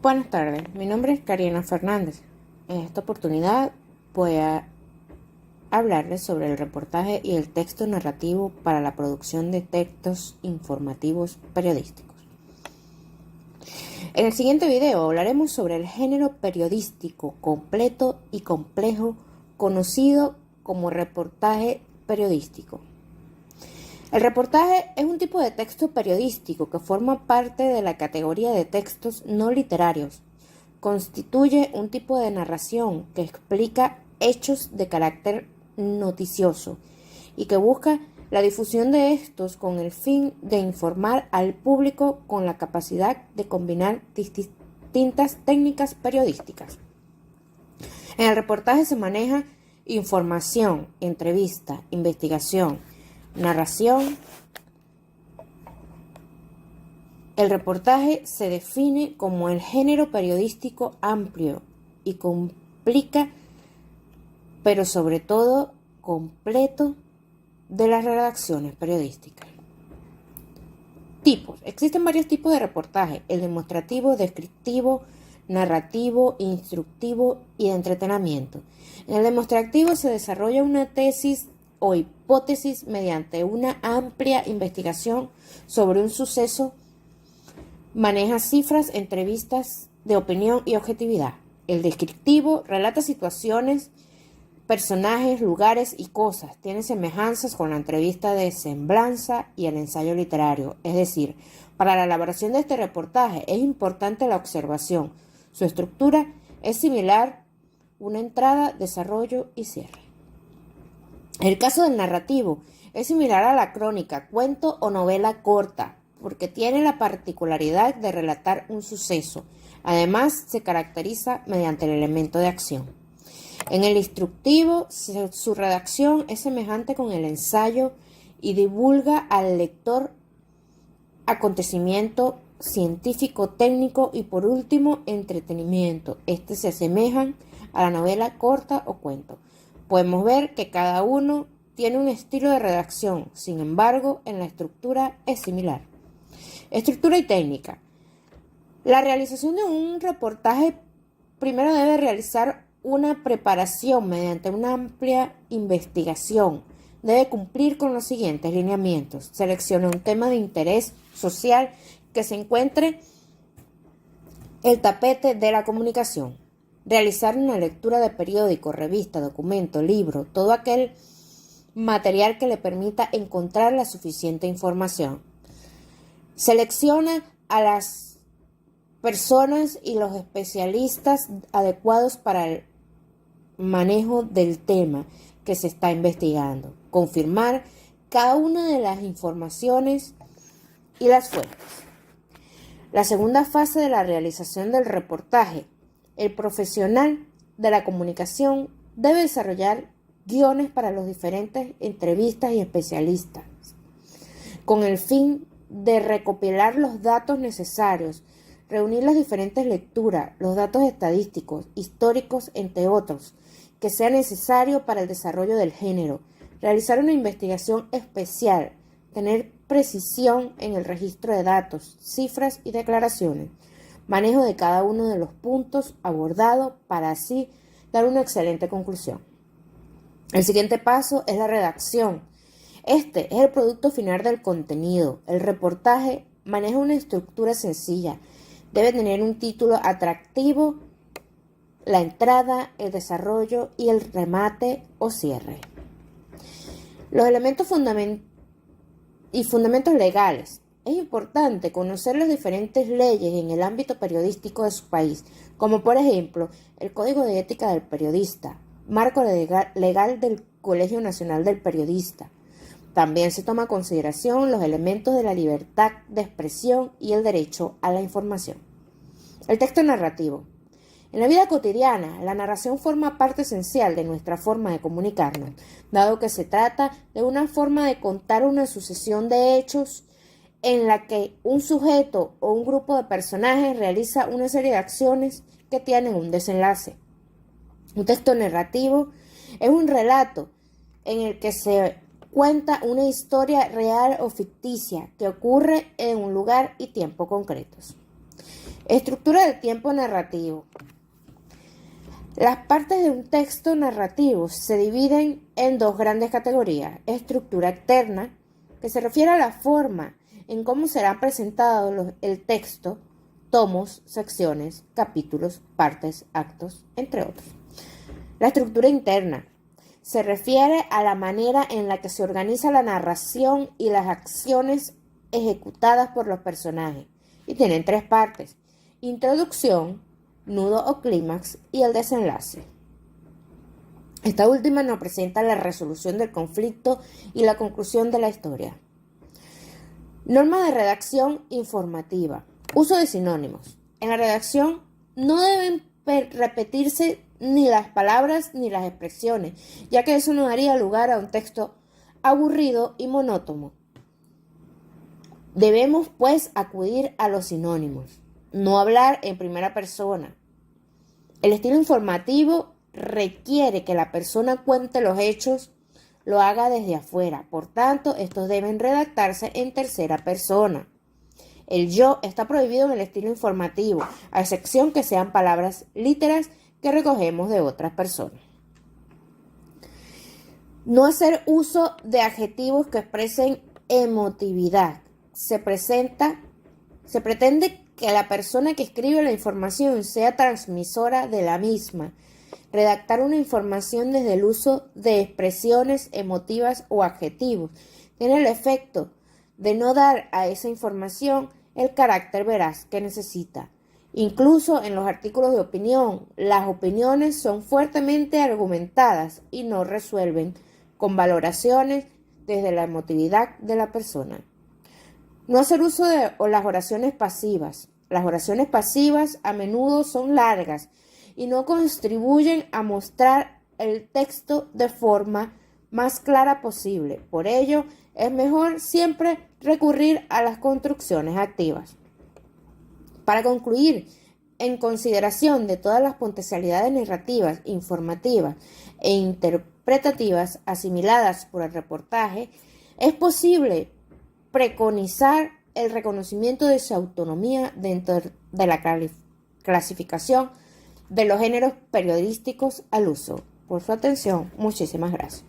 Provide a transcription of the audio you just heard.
Buenas tardes, mi nombre es Karina Fernández. En esta oportunidad voy a hablarles sobre el reportaje y el texto narrativo para la producción de textos informativos periodísticos. En el siguiente video hablaremos sobre el género periodístico completo y complejo conocido como reportaje periodístico. El reportaje es un tipo de texto periodístico que forma parte de la categoría de textos no literarios. Constituye un tipo de narración que explica hechos de carácter noticioso y que busca la difusión de estos con el fin de informar al público con la capacidad de combinar distintas técnicas periodísticas. En el reportaje se maneja información, entrevista, investigación, narración. El reportaje se define como el género periodístico amplio y complica, pero sobre todo completo, de las redacciones periodísticas. Tipos. Existen varios tipos de reportaje: el demostrativo, descriptivo, narrativo, instructivo y de entretenimiento. En el demostrativo se desarrolla una tesis o hipótesis mediante una amplia investigación sobre un suceso, maneja cifras, entrevistas de opinión y objetividad. El descriptivo relata situaciones, personajes, lugares y cosas. Tiene semejanzas con la entrevista de semblanza y el ensayo literario. Es decir, para la elaboración de este reportaje es importante la observación. Su estructura es similar: una entrada, desarrollo y cierre. El caso del narrativo es similar a la crónica, cuento o novela corta, porque tiene la particularidad de relatar un suceso. Además, se caracteriza mediante el elemento de acción. En el instructivo, su redacción es semejante con el ensayo y divulga al lector acontecimiento científico, técnico y, por último, entretenimiento. Se asemejan a la novela corta o cuento. Podemos ver que cada uno tiene un estilo de redacción, sin embargo, en la estructura es similar. Estructura y técnica. La realización de un reportaje primero debe realizar una preparación mediante una amplia investigación. Debe cumplir con los siguientes lineamientos: selecciona un tema de interés social que se encuentre el tapete de la comunicación. Realizar una lectura de periódico, revista, documento, libro, todo aquel material que le permita encontrar la suficiente información. Selecciona a las personas y los especialistas adecuados para el manejo del tema que se está investigando. Confirmar cada una de las informaciones y las fuentes. La segunda fase de la realización del reportaje: el profesional de la comunicación debe desarrollar guiones para los diferentes entrevistas y especialistas, con el fin de recopilar los datos necesarios, reunir las diferentes lecturas, los datos estadísticos, históricos, entre otros, que sea necesario para el desarrollo del género, realizar una investigación especial, tener precisión en el registro de datos, cifras y declaraciones, manejo de cada uno de los puntos abordados para así dar una excelente conclusión. El siguiente paso es la redacción. Este es el producto final del contenido. El reportaje maneja una estructura sencilla. Debe tener un título atractivo, la entrada, el desarrollo y el remate o cierre. Los elementos fundamentos legales. Es importante conocer las diferentes leyes en el ámbito periodístico de su país, como por ejemplo el Código de Ética del Periodista, marco legal del Colegio Nacional del Periodista. También se toma en consideración los elementos de la libertad de expresión y el derecho a la información. El texto narrativo. En la vida cotidiana, la narración forma parte esencial de nuestra forma de comunicarnos, dado que se trata de una forma de contar una sucesión de hechos en la que un sujeto o un grupo de personajes realiza una serie de acciones que tienen un desenlace. Un texto narrativo es un relato en el que se cuenta una historia real o ficticia que ocurre en un lugar y tiempo concretos. Estructura del tiempo narrativo. Las partes de un texto narrativo se dividen en dos grandes categorías. Estructura externa, que se refiere a la forma en cómo será presentado el texto, tomos, secciones, capítulos, partes, actos, entre otros. La estructura interna se refiere a la manera en la que se organiza la narración y las acciones ejecutadas por los personajes. Y tienen tres partes: introducción, nudo o clímax y el desenlace. Esta última nos presenta la resolución del conflicto y la conclusión de la historia. Norma de redacción informativa. Uso de sinónimos. En la redacción no deben repetirse ni las palabras ni las expresiones, ya que eso no daría lugar a un texto aburrido y monótono. Debemos, pues, acudir a los sinónimos. No hablar en primera persona. El estilo informativo requiere que la persona cuente los hechos, lo haga desde afuera. Por tanto, estos deben redactarse en tercera persona. El yo está prohibido en el estilo informativo, a excepción que sean palabras literas que recogemos de otras personas. No hacer uso de adjetivos que expresen emotividad. Se pretende que la persona que escribe la información sea transmisora de la misma. Redactar una información desde el uso de expresiones emotivas o adjetivos tiene el efecto de no dar a esa información el carácter veraz que necesita. Incluso en los artículos de opinión, las opiniones son fuertemente argumentadas y no resuelven con valoraciones desde la emotividad de la persona. No hacer uso de las oraciones pasivas. Las oraciones pasivas a menudo son largas y no contribuyen a mostrar el texto de forma más clara posible. Por ello, es mejor siempre recurrir a las construcciones activas. Para concluir, en consideración de todas las potencialidades narrativas, informativas e interpretativas asimiladas por el reportaje, es posible preconizar el reconocimiento de su autonomía dentro de la clasificación de los géneros periodísticos al uso. Por su atención, muchísimas gracias.